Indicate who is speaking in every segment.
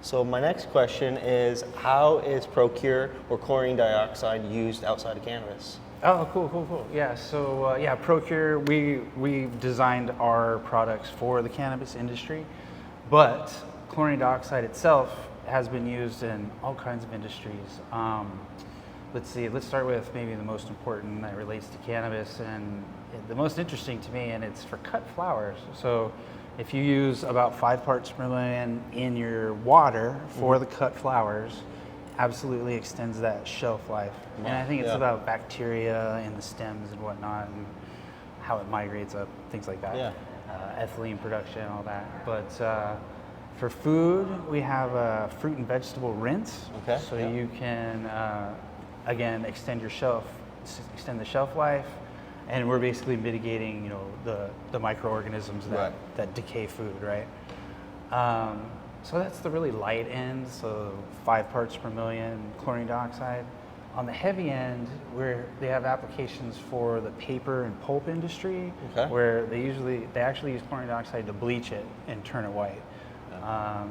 Speaker 1: So my next question is, how is ProKure or chlorine dioxide used outside of cannabis?
Speaker 2: Oh, cool. Yeah, so ProKure, we designed our products for the cannabis industry, but chlorine dioxide itself has been used in all kinds of industries. Let's start with maybe the most important that relates to cannabis and the most interesting to me, and it's for cut flowers. So if you use about 5 parts per million in your water for the cut flowers, absolutely extends that shelf life. And I think it's about bacteria in the stems and whatnot, and how it migrates up, things like that. Ethylene production, all that. But for food, we have a fruit and vegetable rinse. So you can, again, extend the shelf life. And we're basically mitigating, the microorganisms that decay food, right? So that's the really light end, so 5 parts per million chlorine dioxide. On the heavy end, where they have applications for the paper and pulp industry, where they actually use chlorine dioxide to bleach it and turn it white.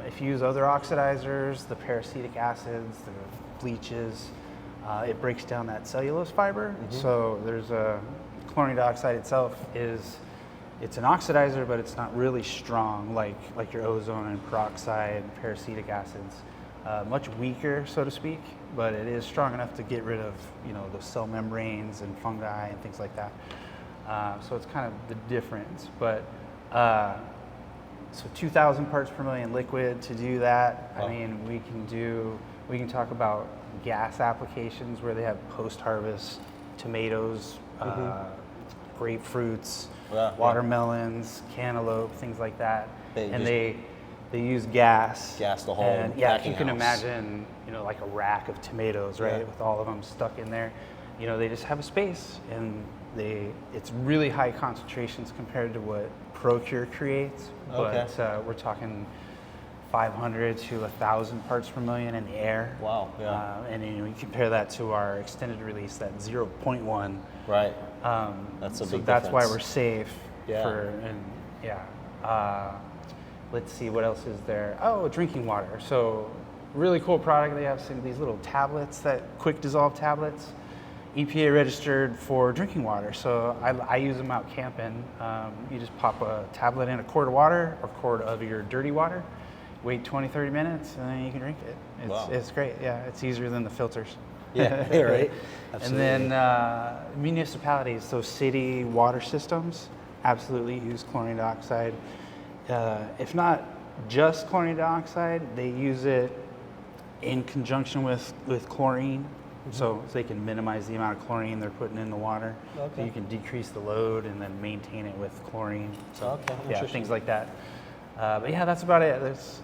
Speaker 2: If you use other oxidizers, the peracetic acids, the bleaches, it breaks down that cellulose fiber. So there's chlorine dioxide itself it's an oxidizer, but it's not really strong like your ozone and peroxide, peracetic acids. Much weaker, so to speak, but it is strong enough to get rid of the cell membranes and fungi and things like that. So it's kind of the difference. But so 2,000 parts per million liquid to do that. I mean, we can talk about gas applications where they have post-harvest tomatoes, grapefruits, watermelons, cantaloupe, things like that. They use gas.
Speaker 1: Gas the whole
Speaker 2: and if you can
Speaker 1: house.
Speaker 2: Imagine, like a rack of tomatoes, right, with all of them stuck in there. They just have a space, and it's really high concentrations compared to what ProKure creates. But we're talking 500 to 1,000 parts per million in the air.
Speaker 1: Wow.
Speaker 2: And you compare that to our extended release, that 0.1.
Speaker 1: Right. That's a big difference.
Speaker 2: That's why we're safe. Let's see, what else is there? Oh, drinking water. So really cool product. They have these little tablets, quick dissolve tablets, EPA registered for drinking water. So I use them out camping. You just pop a tablet in a quart of water or quart of your dirty water, wait 20, 30 minutes, and then you can drink it. It's great. Yeah, it's easier than the filters.
Speaker 1: Right. Absolutely.
Speaker 2: And then municipalities, so city water systems, absolutely use chlorine dioxide. If not just chlorine dioxide, they use it in conjunction with chlorine, so they can minimize the amount of chlorine they're putting in the water. So you can decrease the load and then maintain it with chlorine. So things like that. But that's about it. There's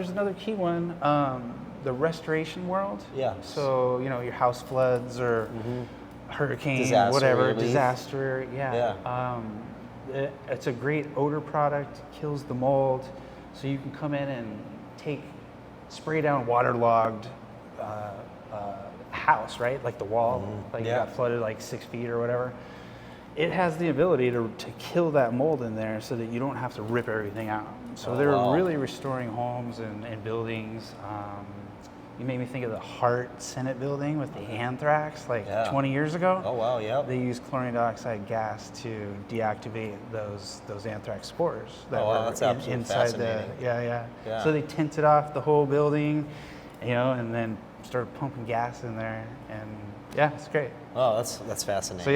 Speaker 2: another key one. The restoration world. So your house floods or hurricane, disaster. It's a great odor product. Kills the mold. So you can come in and spray down waterlogged house, right? Like the wall, you got flooded 6 feet or whatever. It has the ability to kill that mold in there so that you don't have to rip everything out. So they're really restoring homes and buildings. You made me think of the Hart Senate building with the anthrax 20 years ago.
Speaker 1: Oh, wow, yeah.
Speaker 2: They used chlorine dioxide gas to deactivate those anthrax spores that were
Speaker 1: that's absolutely
Speaker 2: inside
Speaker 1: fascinating.
Speaker 2: So they tinted off the whole building, and then started pumping gas in there, and it's great.
Speaker 1: Oh, that's fascinating.
Speaker 2: So